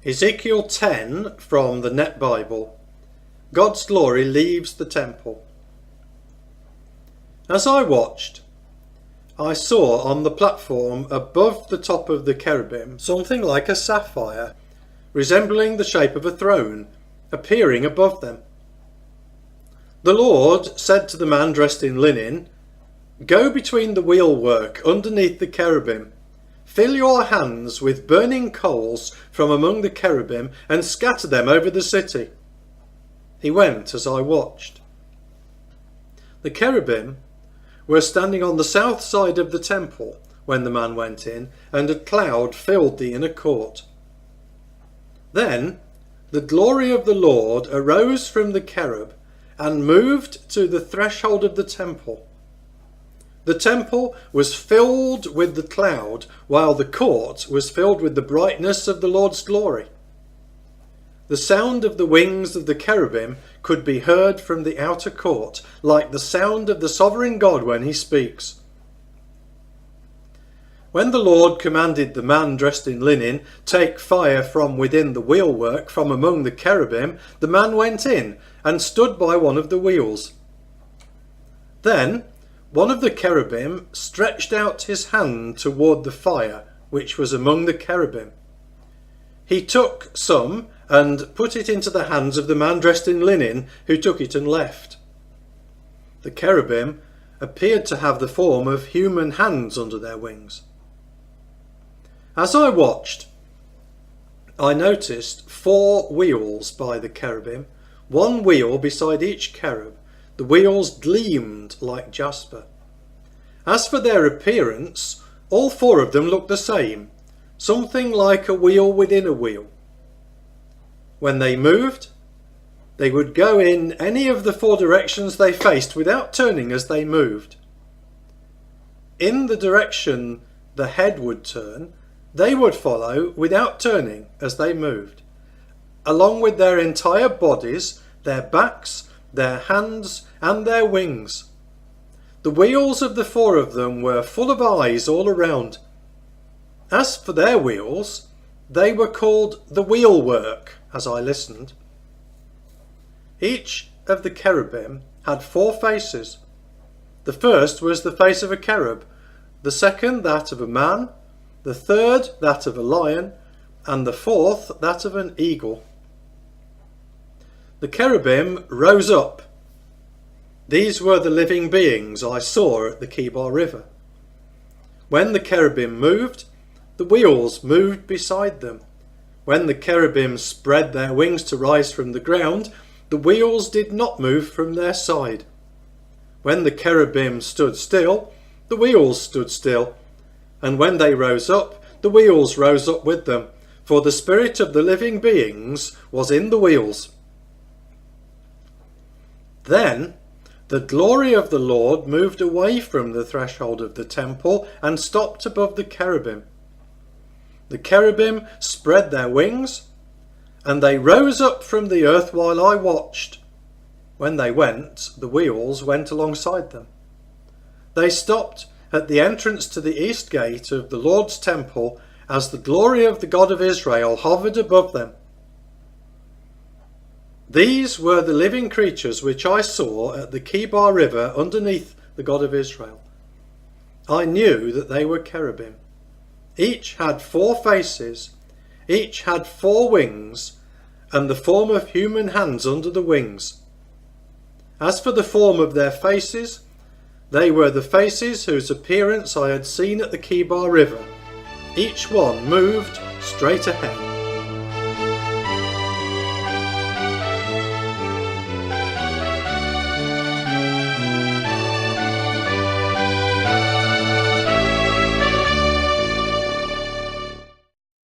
Ezekiel 10 from the Net Bible. God's glory leaves the temple. As I watched, I saw on the platform above the top of the cherubim something like a sapphire, resembling the shape of a throne, appearing above them. The Lord said to the man dressed in linen, "Go between the wheelwork underneath the cherubim. Fill your hands with burning coals from among the cherubim and scatter them over the city." He went as I watched. The cherubim were standing on the south side of the temple when the man went in, and a cloud filled the inner court. Then the glory of the Lord arose from the cherub and moved to the threshold of the temple. The temple was filled with the cloud, while the court was filled with the brightness of the Lord's glory. The sound of the wings of the cherubim could be heard from the outer court, like the sound of the sovereign God when he speaks. When the Lord commanded the man dressed in linen, "Take fire from within the wheelwork, from among the cherubim," the man went in and stood by one of the wheels. Then one of the cherubim stretched out his hand toward the fire which was among the cherubim. He took some and put it into the hands of the man dressed in linen, who took it and left. The cherubim appeared to have the form of human hands under their wings. As I watched, I noticed 4 wheels by the cherubim, one wheel beside each cherub. The wheels gleamed like jasper. As for their appearance, all 4 of them looked the same, something like a wheel within a wheel. When they moved, they would go in any of the 4 directions they faced without turning as they moved. In the direction the head would turn, they would follow without turning as they moved, along with their entire bodies, their backs, their hands and their wings. The wheels of the 4 of them were full of eyes all around. As for their wheels, they were called the wheelwork as I listened. Each of the cherubim had 4 faces. The first was the face of a cherub, the second that of a man, the third that of a lion, and the 4th that of an eagle. The cherubim rose up. These were the living beings I saw at the Kibar River. When the cherubim moved, the wheels moved beside them. When the cherubim spread their wings to rise from the ground, the wheels did not move from their side. When the cherubim stood still, the wheels stood still. And when they rose up, the wheels rose up with them, for the spirit of the living beings was in the wheels. Then the glory of the Lord moved away from the threshold of the temple and stopped above the cherubim. The cherubim spread their wings, and they rose up from the earth while I watched. When they went, the wheels went alongside them. They stopped at the entrance to the east gate of the Lord's temple as the glory of the God of Israel hovered above them. These were the living creatures which I saw at the Kibar River underneath the God of Israel. I knew that they were cherubim. Each had 4 faces, each had 4 wings, and the form of human hands under the wings. As for the form of their faces, they were the faces whose appearance I had seen at the Kibar River. Each one moved straight ahead.